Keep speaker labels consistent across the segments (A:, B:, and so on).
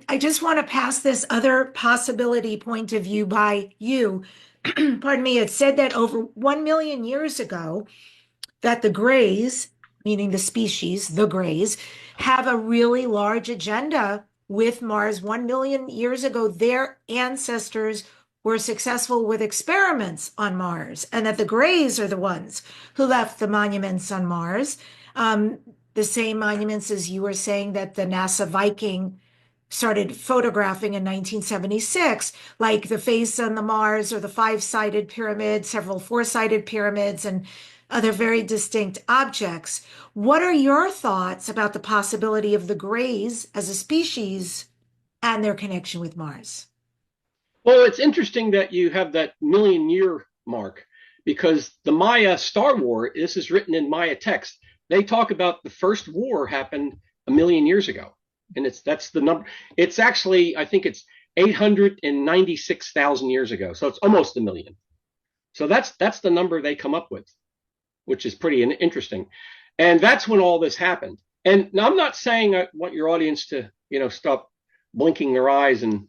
A: I just want to pass this other possibility point of view by you. Pardon me. It said that over 1 million years ago, that the Greys, meaning the species, the Greys, have a really large agenda with Mars. 1 million years ago, their ancestors were successful with experiments on Mars, and that the Greys are the ones who left the monuments on Mars. Um, the same monuments as you were saying that the NASA Viking started photographing in 1976, like the face on the Mars or the five-sided pyramid, several four-sided pyramids, and other very distinct objects. What are your thoughts about the possibility of the Greys as a species and their connection with Mars?
B: Well, it's interesting that you have that million year mark because the Maya Star War, this is written in Maya text. They talk about the first war happened a million years ago. And that's the number. It's actually, I think it's 896,000 years ago. So it's almost a million. So that's the number they come up with, which is pretty interesting. And that's when all this happened. And now I'm not saying I want your audience to, stop blinking their eyes and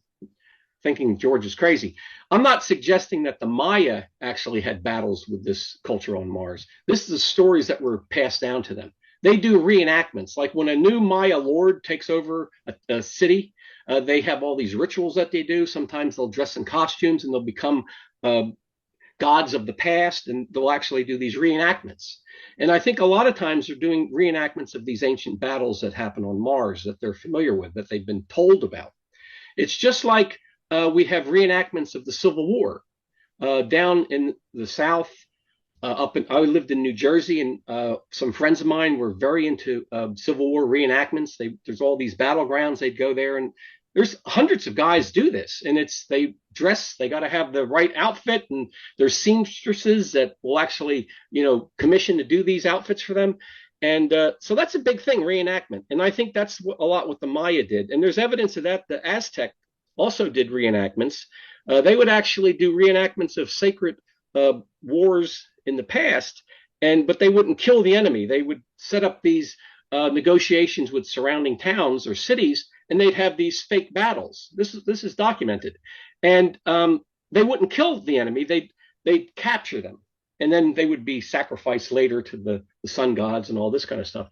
B: thinking George is crazy. I'm not suggesting that the Maya actually had battles with this culture on Mars. This is the stories that were passed down to them. They do reenactments. Like when a new Maya lord takes over a city, they have all these rituals that they do. Sometimes they'll dress in costumes and they'll become uh, gods of the past, and they'll actually do these reenactments. And I think a lot of times they're doing reenactments of these ancient battles that happen on Mars that they're familiar with, that they've been told about. It's just like we have reenactments of the Civil War down in the South. I lived in New Jersey, and some friends of mine were very into Civil War reenactments. There's all these battlegrounds. They'd go there, and there's hundreds of guys do this, and they dress. They got to have the right outfit, and there's seamstresses that will actually, commission to do these outfits for them. And so that's a big thing, reenactment. And I think that's a lot what the Maya did. And there's evidence of that. The Aztec also did reenactments. They would actually do reenactments of sacred wars in the past, but they wouldn't kill the enemy. They would set up these negotiations with surrounding towns or cities, and they'd have these fake battles. This is documented, and they wouldn't kill the enemy. They'd capture them, and then they would be sacrificed later to the sun gods and all this kind of stuff.